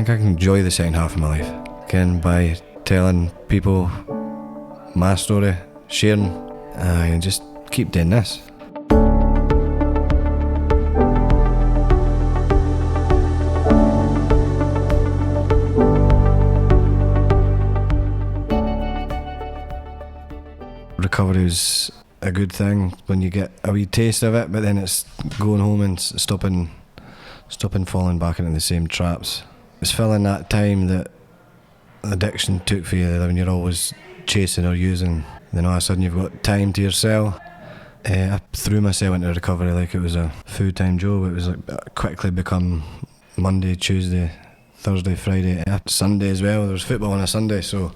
think I can enjoy the second half of my life, again, by telling people my story, sharing, and just keep doing this. Recovery is a good thing when you get a wee taste of it, but then it's going home and stopping falling back into the same traps. It's filling that time that addiction took for you when you're always chasing or using. Then all of a sudden you've got time to yourself. I threw myself into recovery like it was a full-time job. It was like quickly become Monday, Tuesday, Thursday, Friday, Sunday as well. There was football on a Sunday, so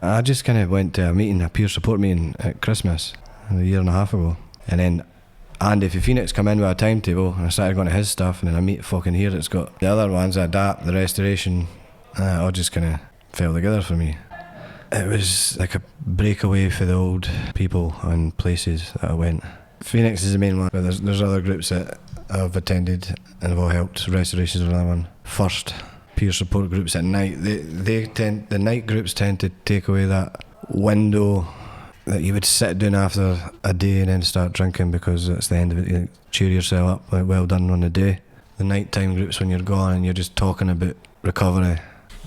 I just kind of went to a peer support meeting at Christmas a year and a half ago. And then Andy for Phoenix come in with a timetable, and I started going to his stuff, and then I meet fucking here that's got the other ones, the adapt, the restoration, all just kind of fell together for me. It was like a breakaway for the old people and places that I went. Phoenix is the main one, but there's other groups that I've attended and have all helped. Restorations is another one. First, peer support groups at night. The night groups tend to take away that window that you would sit down after a day and then start drinking, because it's the end of it. You cheer yourself up, like, well done on the day. The nighttime groups, when you're gone and you're just talking about recovery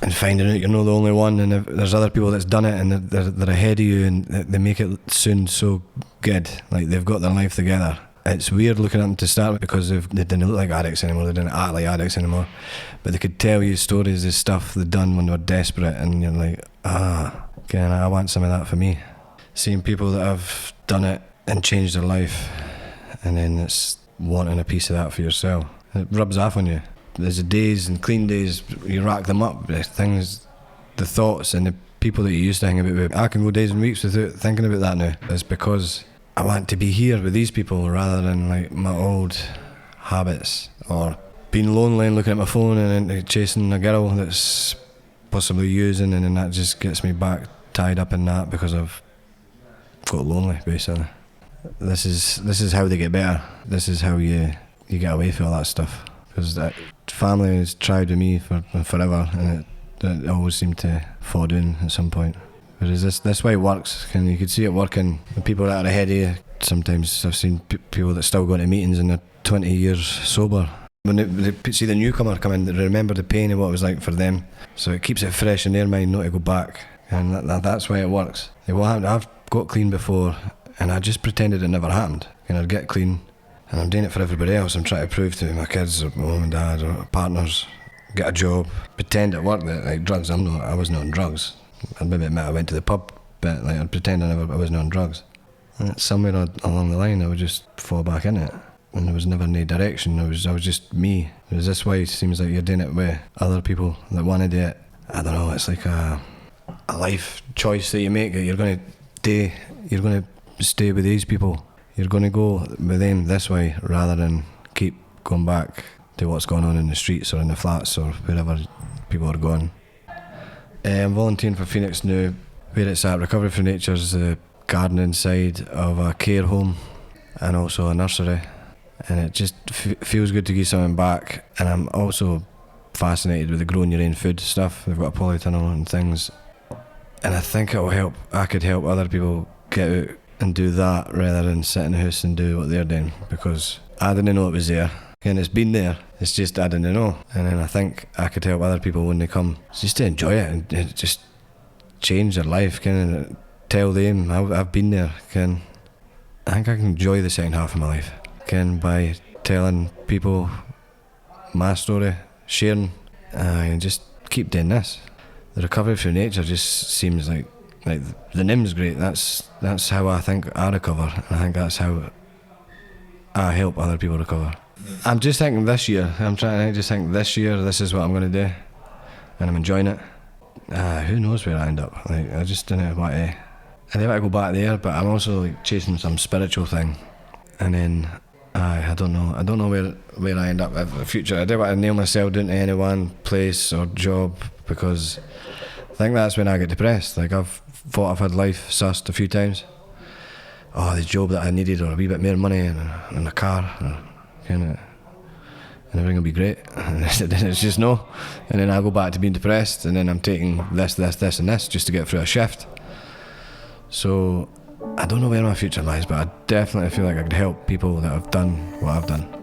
and finding out you're not the only one, and there's other people that's done it and they're ahead of you, and they make it sound so good, like they've got their life together. It's weird looking at them to start with, because they didn't look like addicts anymore, they didn't act like addicts anymore, but they could tell you stories of stuff they'd done when they were desperate, and you're like, okay, I want some of that for me. Seeing people that have done it and changed their life, and then it's wanting a piece of that for yourself. It rubs off on you. There's the days and clean days, you rack them up, the things, the thoughts and the people that you used to hang about with. I can go days and weeks without thinking about that now. It's because I want to be here with these people rather than like my old habits, or being lonely and looking at my phone and chasing a girl that's possibly using, and then that just gets me back tied up in that because I've got lonely, basically. This is how they get better. This is how you get away from all that stuff, because that family has tried with me for forever, and it always seemed to fall down at some point. Whereas this way it works, and you could see it working. The people that are ahead of you, sometimes I've seen people that still go to meetings and they're 20 years sober. When they see the newcomer come in, they remember the pain of what it was like for them, so it keeps it fresh in their mind not to go back, and that's why it works. I've got clean before, and I just pretended it never happened, and I'd get clean, and I'm doing it for everybody else. I'm trying to prove to my kids or my mum and dad or partners, get a job, pretend it worked. That like drugs, I wasn't on drugs. I'd maybe admit I went to the pub, but like I'd pretend I wasn't on drugs. And somewhere along the line I would just fall back in it, and there was never any direction. I was just me. It was this way. It seems like you're doing it with other people that want to do it. I don't know, it's like a life choice that you make, that you're going to stay with these people, you're going to go with them this way rather than keep going back to what's going on in the streets or in the flats or wherever people are going. I'm volunteering for Phoenix now. Where it's at, Recovery for Nature is the gardening side of a care home and also a nursery, and it just feels good to give something back. And I'm also fascinated with the growing your own food stuff. They've got a polytunnel and things, and I think it will help. I could help other people get out and do that rather than sit in the house and do what they're doing, because I didn't know it was there, and it's been there, it's just I didn't know. And then I think I could help other people when they come, just to enjoy it and just change their life, kind of tell them I've been there. I think I can enjoy the second half of my life by telling people my story, sharing, and just keep doing this. The Recovery through Nature just seems like the name's great. That's how I think I recover, and I think that's how I help other people recover. I'm just thinking this year, this year this is what I'm going to do, and I'm enjoying it. Who knows where I end up? I just don't know what I do want to go back there, but I'm also chasing some spiritual thing, and then I don't know where I end up in the future. I don't want to nail myself down to any one place or job, because I think that's when I get depressed. Like, I've thought I've had life sussed a few times. The job that I needed, or a wee bit more money and a car, and and everything will be great. And then it's just no. And then I go back to being depressed, and then I'm taking this and this just to get through a shift. So I don't know where my future lies, but I definitely feel like I could help people that have done what I've done.